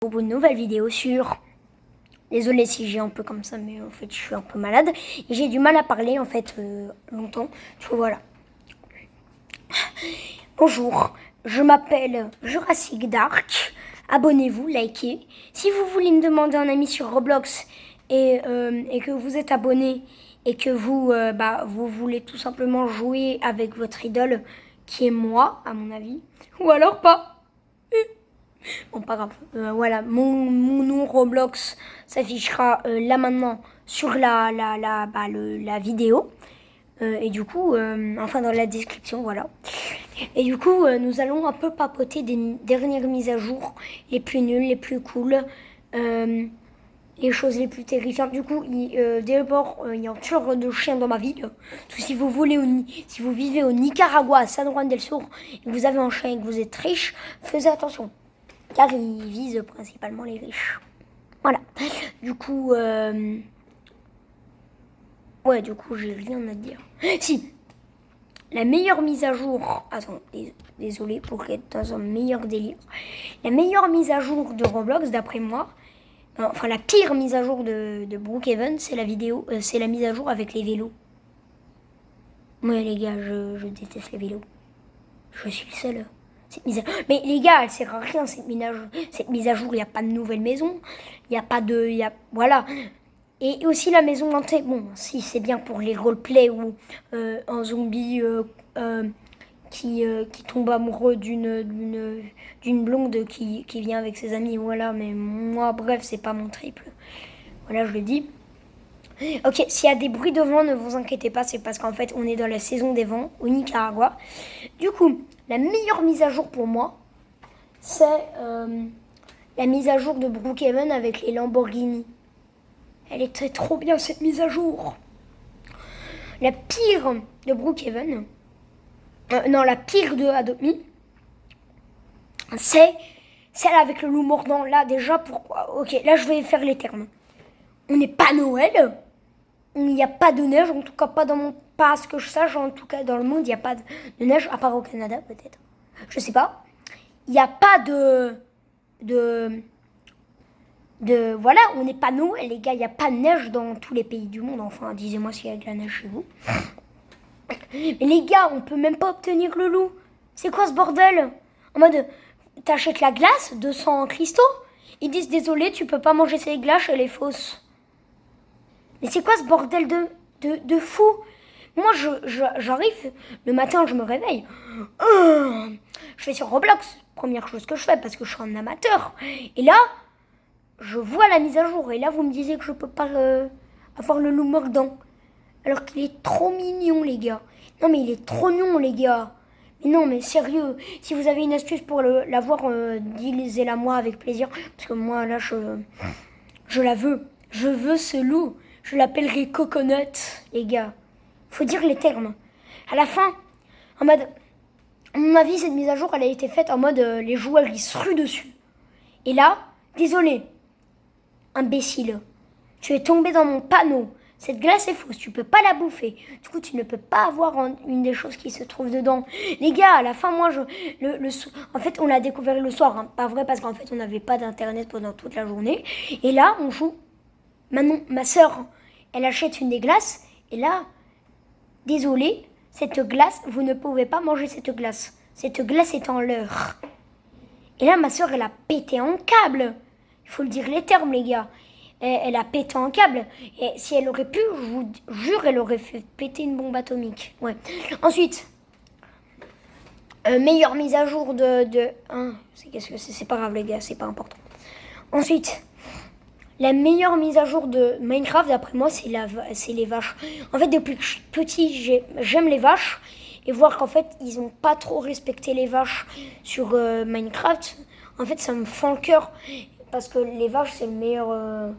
Pour une nouvelle vidéo sur... Désolée si j'ai un peu comme ça, mais en fait je suis un peu malade. Et j'ai du mal à parler en fait longtemps. Donc voilà. Bonjour, je m'appelle Jurassic Dark. Abonnez-vous, likez. Si vous voulez me demander un ami sur Roblox et que vous êtes abonné et que vous voulez tout simplement jouer avec votre idole qui est moi, à mon avis, ou alors pas. Bon, pas grave. Voilà, mon nom Roblox s'affichera là maintenant sur la vidéo. Et du coup, enfin dans la description, voilà. Et du coup, nous allons un peu papoter des dernières mises à jour, les plus nulles, les plus cool, les choses les plus terrifiantes. Du coup, d'abord, il y a un tueur de chien dans ma ville. Si vous si vous vivez au Nicaragua, à San Juan del Sur, et que vous avez un chien et que vous êtes riche, faites attention. Car il vise principalement les riches. Voilà. Du coup, du coup, j'ai rien à dire. Si, la meilleure mise à jour... Attends, désolé pour être dans un meilleur délire. La meilleure mise à jour de Roblox, d'après moi, enfin la pire mise à jour de Brookhaven, c'est la mise à jour avec les vélos. Ouais, les gars, je déteste les vélos. Je suis le seul. Mais les gars, elle sert à rien cette mise à jour. Il n'y a pas de nouvelle maison. Il n'y a pas de... voilà. Et aussi la maison hantée. Bon, si c'est bien pour les roleplays ou un zombie qui tombe amoureux d'une blonde qui vient avec ses amis. Voilà, mais moi, bref, c'est pas mon triple. Voilà, je le dis. Ok, s'il y a des bruits de vent, ne vous inquiétez pas, c'est parce qu'en fait, on est dans la saison des vents au Nicaragua. Du coup, la meilleure mise à jour pour moi, c'est la mise à jour de Brookhaven avec les Lamborghini. Elle était trop bien cette mise à jour. La pire de Brookhaven, la pire de Adopt Me, c'est celle avec le loup mordant. Là, déjà, pourquoi? Ok, là, je vais faire les termes. On n'est pas Noël. Il n'y a pas de neige, en tout cas pas à ce que je sache, en tout cas dans le monde, il n'y a pas de neige, à part au Canada peut-être. Je sais pas. Il n'y a pas voilà, on n'est pas Noël, les gars, il n'y a pas de neige dans tous les pays du monde. Enfin, disez-moi s'il y a de la neige chez vous. Mais les gars, on peut même pas obtenir le loup. C'est quoi ce bordel? En mode, t'achètes la glace, 200 cristaux. Ils disent, désolé, tu peux pas manger ces glaces, elle est fausse. Mais c'est quoi ce bordel de fou? Moi, j'arrive, le matin, je me réveille. Je vais sur Roblox, première chose que je fais, parce que je suis un amateur. Et là, je vois la mise à jour. Et là, vous me disiez que je peux pas avoir le loup mordant. Alors qu'il est trop mignon, les gars. Non, mais il est trop mignon, les gars. Mais non, mais sérieux, si vous avez une astuce pour l'avoir, disez-la moi avec plaisir. Parce que moi, là, je la veux. Je veux ce loup. Je l'appellerai Coconut, les gars. Faut dire les termes. À la fin, en mode... À mon avis, cette mise à jour, elle a été faite en mode... les joueurs, ils se ruent dessus. Et là, désolé, imbécile. Tu es tombé dans mon panneau. Cette glace est fausse, tu peux pas la bouffer. Du coup, tu ne peux pas avoir une des choses qui se trouvent dedans. Les gars, à la fin, moi, en fait, on l'a découvert le soir. Hein. Pas vrai, parce qu'en fait, on n'avait pas d'internet pendant toute la journée. Et là, on joue. Manon, ma sœur, elle achète une des glaces. Et là, désolé, cette glace, vous ne pouvez pas manger cette glace. Cette glace est en leurre. Et là, ma sœur, elle a pété un câble. Il faut le dire les termes, les gars. Elle a pété un câble. Et si elle aurait pu, je vous jure, elle aurait fait péter une bombe atomique. Ouais. Ensuite, meilleure mise à jour qu'est-ce que c'est? C'est pas grave, les gars, c'est pas important. Ensuite, la meilleure mise à jour de Minecraft, d'après moi, c'est les vaches. En fait, depuis que je suis petit, j'aime les vaches. Et voir qu'en fait, ils n'ont pas trop respecté les vaches sur Minecraft, en fait, ça me fend le cœur. Parce que les vaches, c'est le meilleur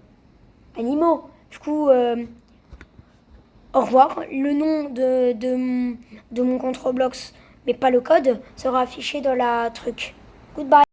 animal. Du coup, au revoir. Le nom de mon compte Roblox, mais pas le code, sera affiché dans la truc. Goodbye.